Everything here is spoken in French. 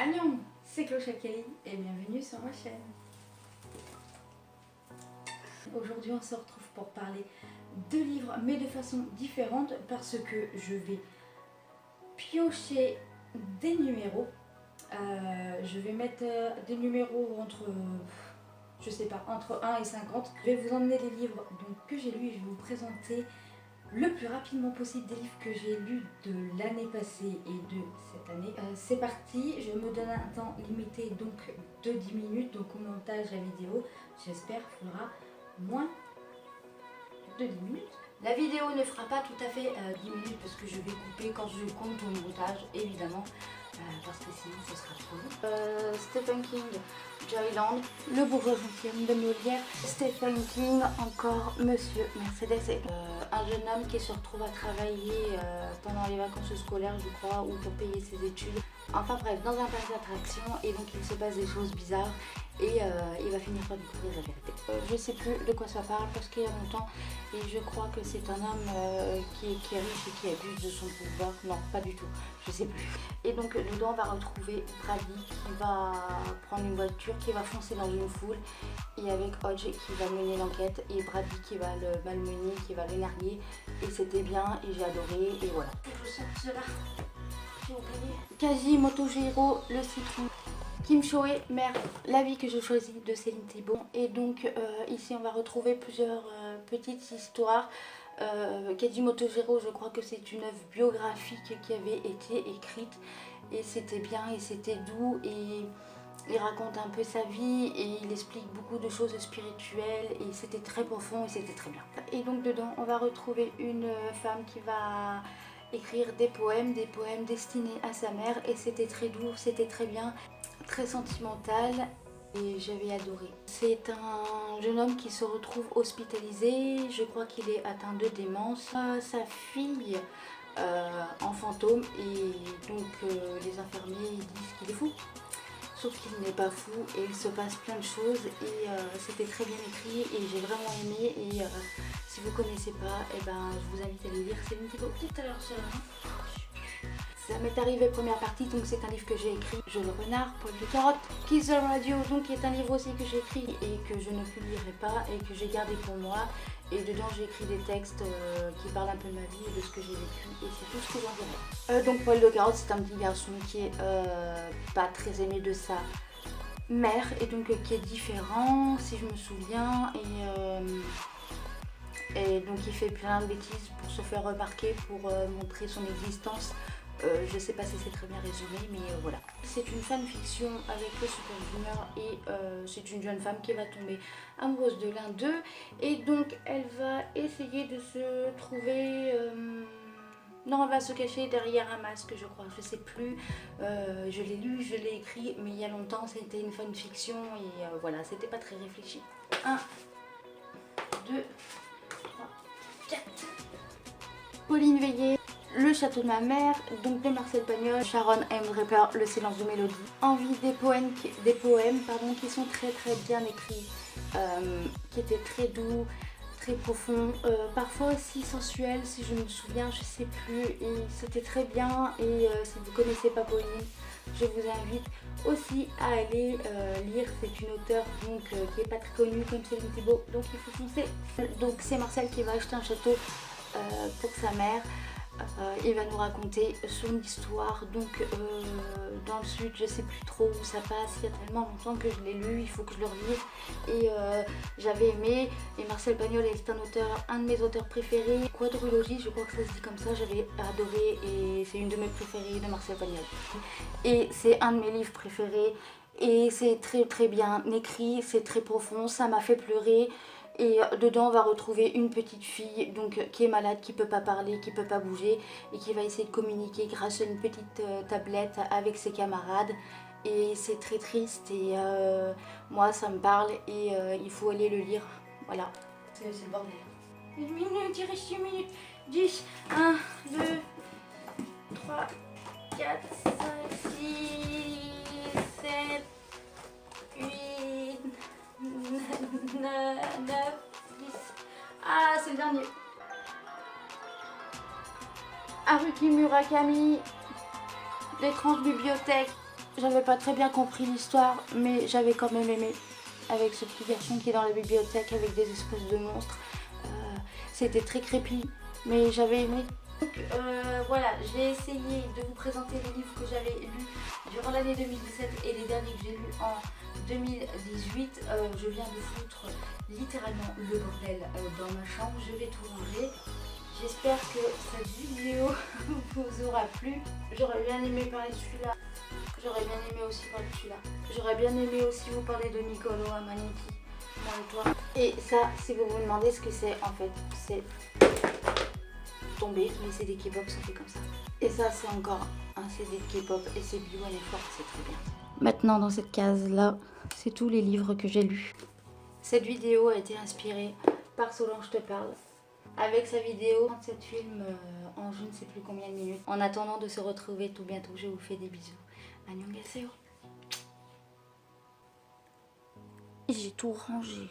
Annyeong, c'est Clochette Kelly et bienvenue sur ma chaîne. Aujourd'hui on se retrouve pour parler de livres mais de façon différente parce que je vais piocher des numéros. Je vais mettre des numéros entre, je sais pas, entre 1 et 50. Je vais vous emmener les livres donc, que j'ai lus et je vais vous présenter le plus rapidement possible des livres que j'ai lus de l'année passée et de cette année. C'est parti, je me donne un temps limité donc de 10 minutes, donc au montage la vidéo, j'espère fera moins de 10 minutes. La vidéo ne fera pas tout à fait 10 minutes parce que je vais couper quand je compte au montage évidemment. Parce que sinon ce sera trop long. Stephen King, Joyland, Le bourgeois gentilhomme de Molière. Stephen King, encore Monsieur Mercedes, est un jeune homme qui se retrouve à travailler pendant les vacances scolaires je crois, ou pour payer ses études. Enfin bref, dans un parc d'attractions et donc il se passe des choses bizarres et il va finir par découvrir la vérité. Je sais plus de quoi ça parle parce qu'il y a longtemps et je crois que c'est un homme qui est riche et qui abuse de son pouvoir. Non, pas du tout, je sais plus. Et donc dedans on va retrouver Bradley qui va prendre une voiture, qui va foncer dans une foule et avec Hodge qui va mener l'enquête et Bradley qui va le malmener, qui va le narguer et c'était bien et j'ai adoré et voilà. Je sens cela. J'ai oublié. Kaji Motojiro, Le citron. Kim Choe, Mère, La vie que je choisis de Céline Thibault. Et donc ici on va retrouver plusieurs petites histoires. Kaji Motojiro, je crois que c'est une œuvre biographique qui avait été écrite et c'était bien et c'était doux et il raconte un peu sa vie et il explique beaucoup de choses spirituelles et c'était très profond et c'était très bien. Et donc dedans on va retrouver une femme qui va écrire des poèmes destinés à sa mère et c'était très doux, c'était très bien, très sentimental et j'avais adoré. C'est un jeune homme qui se retrouve hospitalisé, je crois qu'il est atteint de démence. Sa fille en fantôme et donc les infirmiers disent qu'il est fou. Sauf qu'il n'est pas fou et il se passe plein de choses et c'était très bien écrit et j'ai vraiment aimé et si vous connaissez pas, je vous invite à le lire. C'est une vidéo tout à l'heure sur ça m'est arrivé première partie, donc c'est un livre que j'ai écrit. Je le renard, Paul de Carotte. Kiss the Radio, donc qui est un livre aussi que j'ai écrit et que je ne publierai pas et que j'ai gardé pour moi. Et dedans j'ai écrit des textes qui parlent un peu de ma vie et de ce que j'ai vécu et c'est tout ce que j'en dirai. Donc Paul de Carotte c'est un petit garçon qui est pas très aimé de sa mère et donc qui est différent si je me souviens et donc il fait plein de bêtises pour se faire remarquer, pour montrer son existence. Je sais pas si c'est très bien résumé mais voilà. C'est une fanfiction avec le Super Junior et c'est une jeune femme qui va tomber amoureuse de l'un d'eux et donc elle va essayer de se trouver... Non, elle va se cacher derrière un masque je crois, je sais plus. Je l'ai lu, je l'ai écrit mais il y a longtemps, c'était une fanfiction et voilà, c'était pas très réfléchi. 1, 2, 3, 4. Pauline Veillé. Le château de ma mère, donc de Marcel Pagnol, Sharon M. Draper, Le silence de Mélodie. Envie des poèmes qui sont très bien écrits, qui étaient très doux, très profonds, parfois aussi sensuels si je me souviens, je sais plus, et c'était très bien. Et si vous connaissez pas Pauline, je vous invite aussi à aller lire. C'est une auteure donc qui est pas très connue comme Céline Thibault, donc il faut foncer. Donc c'est Marcel qui va acheter un château pour sa mère. Il va nous raconter son histoire donc dans le sud, je sais plus trop où ça passe, il y a tellement longtemps que je l'ai lu, il faut que je le relise et j'avais aimé. Et Marcel Pagnol est un de mes auteurs préférés. Quadrilogie, je crois que ça se dit comme ça, j'avais adoré et c'est une de mes préférées de Marcel Pagnol et c'est un de mes livres préférés et c'est très bien écrit, c'est très profond, ça m'a fait pleurer. Et dedans on va retrouver une petite fille donc, qui est malade, qui peut pas parler, qui peut pas bouger et qui va essayer de communiquer grâce à une petite tablette avec ses camarades. Et c'est très triste et moi ça me parle et il faut aller le lire, voilà. C'est le bordel. 1 minute, il reste 1 minute, 10, 1, 2, 3, 4, 5, 6, 7, 8, 9, 10. Ah, c'est le dernier. Haruki Murakami, L'étrange bibliothèque. j'avais pas très bien compris l'histoire, mais j'avais quand même aimé. Avec ce petit garçon qui est dans la bibliothèque avec des espèces de monstres. C'était très creepy, mais j'avais aimé. Donc voilà, j'ai essayé de vous présenter les livres que j'avais lus durant l'année 2017 et les derniers que j'ai lus en 2018. Je viens de foutre littéralement le bordel dans ma chambre, je vais tout ranger. J'espère que cette vidéo vous aura plu. J'aurais bien aimé parler de celui-là. J'aurais bien aimé aussi parler de celui-là. J'aurais bien aimé aussi vous parler de Niccolò Amaniti. Et ça, si vous vous demandez ce que c'est, en fait, c'est tombé, mais c'est des K-pop, ça fait comme ça. Et ça, c'est encore un CD de K-pop et c'est Blue and Effort, c'est très bien. Maintenant, dans cette case-là, c'est tous les livres que j'ai lus. Cette vidéo a été inspirée par Solange te parle, avec sa vidéo 37 films en je ne sais plus combien de minutes. En attendant de se retrouver tout bientôt, je vous fais des bisous. Annyeonghaseyo. J'ai tout rangé.